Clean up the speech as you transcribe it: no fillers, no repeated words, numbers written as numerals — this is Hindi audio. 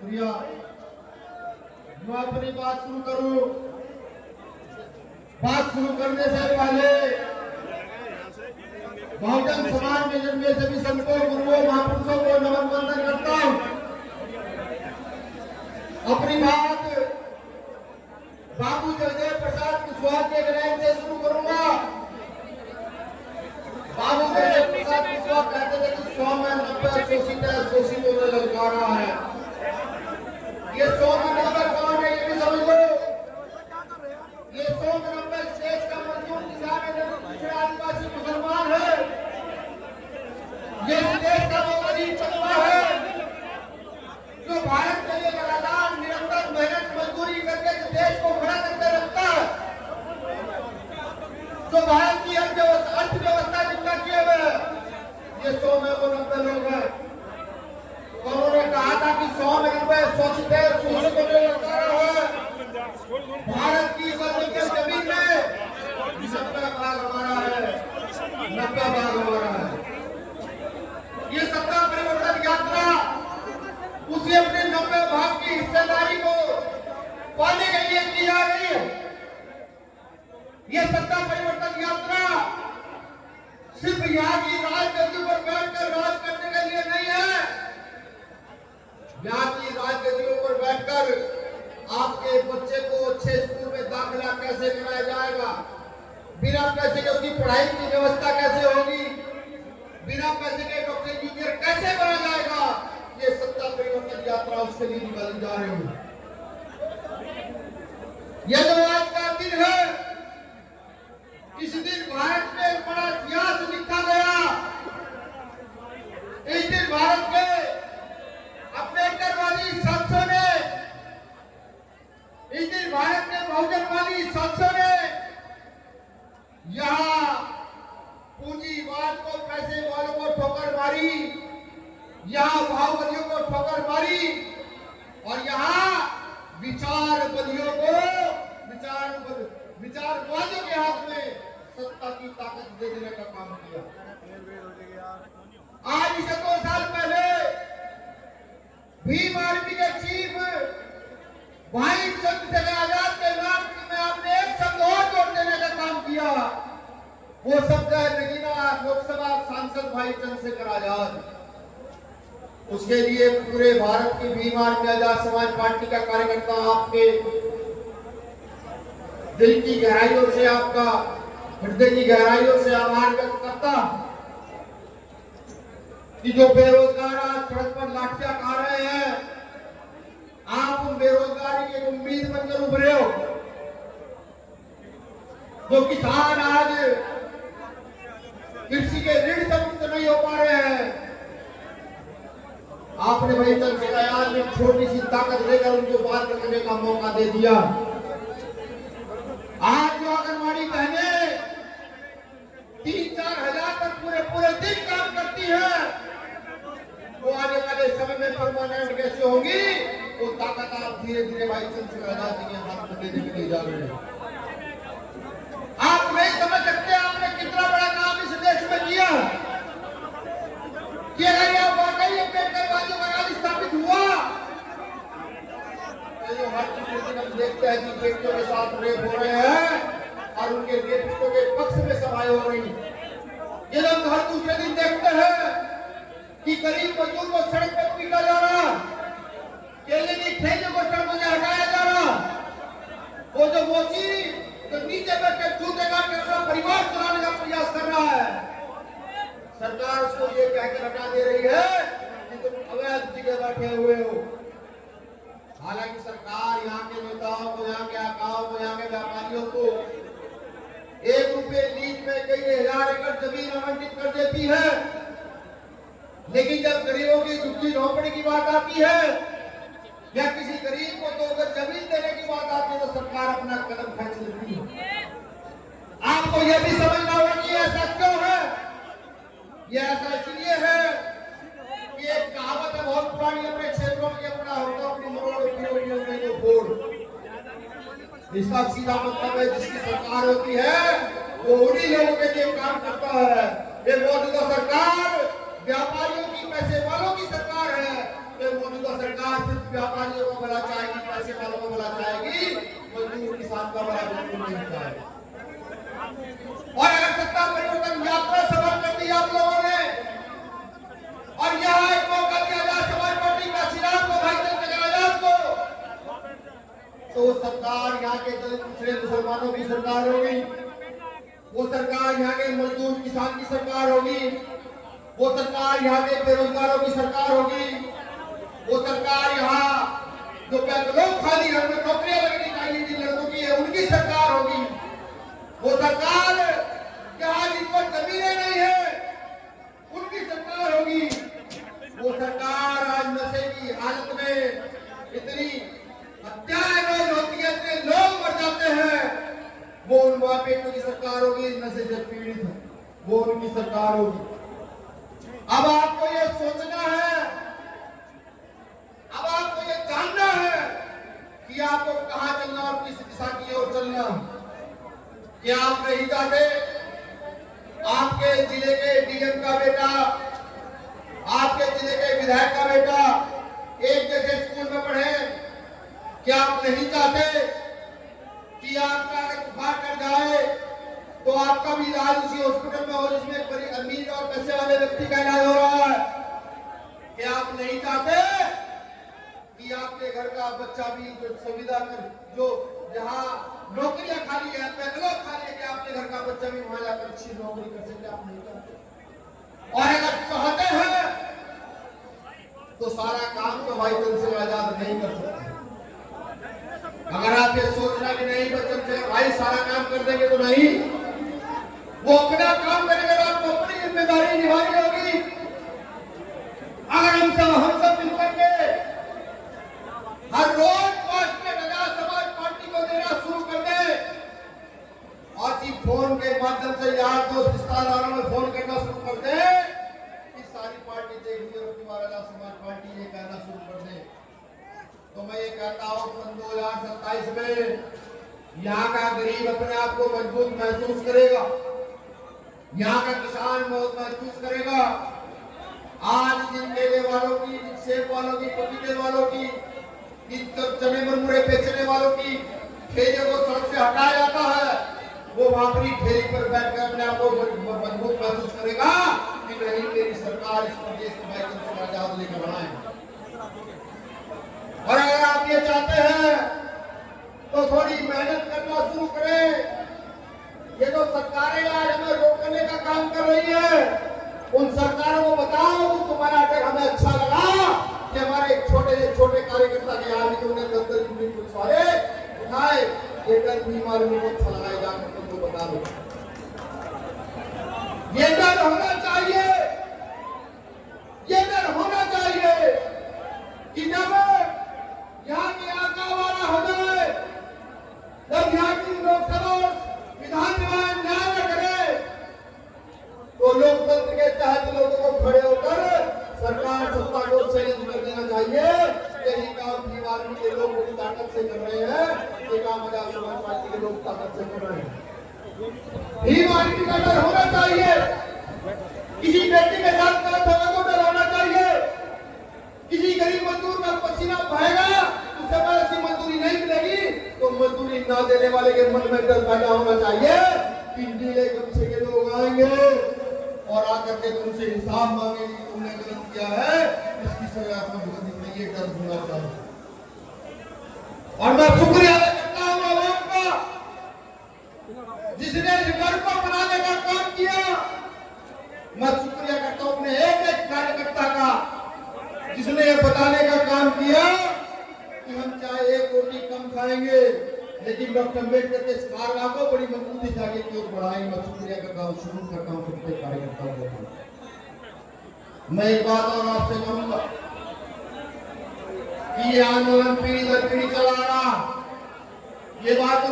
शुक्रिया। मैं अपनी बात शुरू करूं। बात शुरू करने से पहले बहुजन समाज में जन्मे सभी संतों, गुरुओं, महापुरुषों को नमन वंदन करता हूं। अपनी बात बाबू जगदेव प्रसाद कुशवाहा के ग्रहण से शुरू करूंगा। बाबू जगदेव प्रसाद कुशवाहा कहते थे कि 100 में 90 शोषित है, शोषितों ने ललकारा है। ये 100 में 90 कौन है, ये भी समझ लो। ये 100 में 90 देश का मजदूर, किसान है, पिछड़ा आदिवासी, मुसलमान है। ये देश का वो गरीब तबका है जो भारत के लिए लगातार निरंतर मेहनत मजदूरी करके देश को खड़ा करके रखता है, जो भारत की अर्थव्यवस्था जिनका किए हुए है। ये 100 में वो 90 लोग हैं। उन्होंने कहा था कि 100 में 90 शोषित है, शोषितों ने ललकारा है। भारत की जमीन में 90 भाग हमारा है, 90 भाग हमारा है। ये सत्ता परिवर्तन यात्रा उसी अपने 90 भाग की हिस्सेदारी को पाने के लिए की जा रही है। ये सत्ता परिवर्तन यात्रा सिर्फ यहाँ की राजगद्दी पर बैठकर राज करने के लिए नहीं है। यहाँ की राजगद्दियों पर बैठकर आपके बच्चे को अच्छे स्कूल में दाखिला कैसे कराया जाएगा, बिना पैसे के उसकी पढ़ाई की व्यवस्था कैसे होगी, बिना पैसे के डॉक्टर इंजीनियर कैसे बना जाएगा, ये सत्ता परिवर्तन यात्रा उसके लिए निकाली जा रही है। यह जो आज का दिन है, इस दिन भारत में एक बड़ा इतिहास लिखा गया। इस दिन भारत के अम्बेडकरवादी सांसदों ने, इस दिन भारत के बहुजनवादी सांसदों ने यहाँ पूंजीवाद को, पैसे वालों को ठोकर मारी, यहाँ बाहुबलियों को ठोकर मारी और यहाँ विचारवादियों के हाथ में सत्ता की ताकत दे देने का काम किया। आज से 2 साल पहले भीम आर्मी के चीफ भाई चंद्रशेखर आजाद के नाम में आपने एक शब्द और जोड़ देने का काम किया। वो शब्द है नगीना लोकसभा सांसद भाई चंद्रशेखर आजाद। उसके लिए पूरे भारत की भीम आर्मी आजाद समाज पार्टी का कार्यकर्ता आपके दिल की गहराइयों से, आपका हृदय की गहराइयों से आभार व्यक्त करता कि जो बेरोजगार आज सड़क पर लाठियां खा रहे हैं, आप उन बेरोजगारी की उम्मीद बनकर उभरे हो। जो किसान आज कृषि के ऋण से मुक्त नहीं हो पा रहे हैं, आपने भाई चंद्रशेखर आजाद ने छोटी सी ताकत लेकर उनको बात करने का मौका दे दिया। आज जो आंगनबाड़ी बहनें 3-4 हजार तक पूरे दिन काम करती है, वो आने वाले समय में परमानेंट कैसे होंगी, वो ताकत आप धीरे धीरे भाई चंद्रशेखर आजाद जी के हाथ में देने के लिए जा रहे हैं। आप नहीं समझ सकते आपने कितना बड़ा काम इस देश में किया कि अगर यह वाकई अम्बेडकरवादियों का राज स्थापित हुआ तो हर दूसरे दिन हम देखते हैं कि बेटियों के साथ रेप हो रहे हैं और उनके रेपिस्टों के पक्ष में सभाएं हो रही। ये हम हर दूसरे दिन देखते हैं कि गरीब मजदूर को सड़क पर पीटा जा रहा, केले की ठेले को सड़क से हटाया जा रहा, वो जो मोची जो नीचे बैठे जूते काट कर अपना परिवार चलाने का प्रयास कर रहा है, सरकार उसको ये कहकर हटा दे रही है कि तुम अवैध जगह बैठे हुए हो। हालांकि सरकार यहाँ के नेताओं को, यहाँ के आकाओं को, यहाँ के व्यापारियों को 1 रुपये लीज में कई हजार एकड़ जमीन आवंटित कर देती है, लेकिन जब गरीबों की झुग्गी झोंपड़ी की बात आती है या किसी गरीब को 2 गज जमीन देने की बात आती है तो सरकार अपना कदम खींच लेती है। आपको यह भी समझना होगा कि ऐसा क्यों है। यह ऐसा इसलिए है कि एक कहावत है बहुत पुरानी, अपने क्षेत्रों में अपना होता अपनी मरोड़ को फोड़। इसका सीधा मतलब है जिसकी सरकार होती है वो उन्हीं लोगों के लिए काम करता है। ये मौजूदा सरकार व्यापारियों की, पैसे वालों की सरकार है। ये मौजूदा सरकार व्यापारियों को भला चाहेगी, पैसे वालों को भला चाहेगी, मजदूर किसान का भला बिल्कुल नहीं चाहेगी। और अगर सत्ता परिवर्तन यात्रा सफल कर दी आप लोगों ने और यहाँ एक मौका दिया आजाद समाज पार्टी का सिराज को, भाई चंद्रशेखर आजाद को, तो सरकार यहाँ के दलित पिछड़े मुसलमानों की सरकार होगी, वो सरकार यहाँ के मजदूर किसान की सरकार होगी, वो सरकार यहाँ के बेरोजगारों की सरकार होगी, वो सरकार यहाँ जो लोग खाली हमें नौकरियां लगनी चाहिए जिन लड़कों की है उनकी सरकार होगी, वो सरकार यहाँ जिन पर जमीनें नहीं है उनकी सरकार होगी, वो सरकार आज नशे की हालत में इतनी हत्याएं रोज होती है, इतने लोग मर जाते हैं, वो उन माँ बेटों की सरकार होगी, नशे से पीड़ित है वो उनकी सरकार होगी। अब आपको ये सोचना है, अब आपको ये जानना है कि आपको कहां चलना और किस दिशा की ओर चलना। क्या आप नहीं चाहते आपके जिले के डीएम का बेटा, आपके जिले के विधायक का बेटा एक जैसे स्कूल में पढ़े? क्या आप नहीं चाहते कि आपका अगर बुखार कर जाए तो आपका भी इलाज उसी हॉस्पिटल में हो जिसमें अमीर और पैसे वाले व्यक्ति का इलाज हो रहा है? क्या आप नहीं चाहते कि आपके घर का बच्चा भी जो सुविधा जो जहाँ नौकरियां खाली है, पैनलों खाली है, कि आपके घर का बच्चा भी वहां जाकर अच्छी नौकरी कर सके? आप नहीं चाहते। और अगर चाहते हैं तो सारा काम तो भाई चंद्रशेखर आजाद नहीं कर सकते। अगर आप ये सोचना कि नहीं चंद्रशेखर भाई सारा काम कर देंगे, तो नहीं, वो अपना काम करेंगे, आपको अपनी जिम्मेदारी निभानी होगी। अगर हम सब मिलकर के हर रोज 5 मिनट आजाद समाज पार्टी को देना शुरू कर दे और जी फोन के माध्यम से यार दोस्त रिश्तेदारों में फोन करना शुरू कर दे कि सारी पार्टी देखिए और तुम्हारा आजाद समाज पार्टी ये कहना शुरू कर दे, तो मैं ये कहता हूँ सन 2027 में यहाँ का गरीब अपने आप को मजबूत महसूस करेगा, यहाँ का किसान बहुत महसूस करेगा। आज जिन मेले वालों की, जिन सेब वालों की, पपीते वालों की, जिन चने मुरमुरे बेचने वालों की ठेले को सड़क से हटाया जाता है, वो वहां पर ठेले पर बैठकर अपने आप को मजबूत महसूस करेगा कि नहीं, मेरी सरकार इस प्रदेश को भाई चंद्रशेखर आजाद लेकर बनाए। और अगर आप ये चाहते हैं तो थोड़ी मेहनत करना शुरू करें। ये जो सरकारें आज हमें रोकने का काम कर रही है, उन सरकारों को बताओ कि तुम्हारा अटैक हमें अच्छा लगा कि हमारे छोटे कार्यकर्ता के यहाँ भी तुमने 10 पुलिस वाले उठाए, ये डर भी मालूम को अच्छा लगा, जाकर तुमको बता दो। ये डर होना चाहिए, ये डर होना चाहिए कि जब यहाँ की आका वाला हो जाए, जब यहाँ की लोकसभा विधानसभा न्याय न करे, तो लोकतंत्र के तहत लोगों को खड़े होकर सरकार सत्ता को चैलेंज कर देना चाहिए। यही काम भीम आर्मी के लोग बड़ी ताकत से कर रहे हैं, ये काम आजाद समाज पार्टी के लोग ताकत से कर रहे हैं। भीम आर्मी का डर होना चाहिए, किसी व्यक्ति के साथ गलत होगा तो डर होना चाहिए। किसी गरीब मजदूर का पसीना बहेगा, उससे पहले ऐसी मजदूरी नहीं मिलेगी, तो मजदूरी ना देने वाले के मन में डर पैदा होना चाहिए कि नीले गमछे के लोग आएंगे और आकर के तुमसे हिसाब मांगेंगे कि तुमने गलत किया है, इसकी सजा आपको भुगतनी चाहिए, डर होना चाहिए। और मैं शुक्रिया अदा करता हूँ आवाम का, जिसने इस घर को बनाने का काम किया। मैं शुक्रिया करता हूँ अपने एक कार्यकर्ता का, जिसने ये बताने का काम किया कि हम चाहे एक रोटी कम खाएंगे लेकिन डॉक्टर अम्बेडकर के इस कारनामे को बड़ी मजबूती से आगे की ओर बढ़ाएंगे। मैं शुक्रिया करता हूँ, शुरू करता हूँ सबके कार्यकर्ताओं को। मैं एक बात और आपसे कहूंगा कि ये आंदोलन पीढ़ी दर पीढ़ी चला रहा, ये बात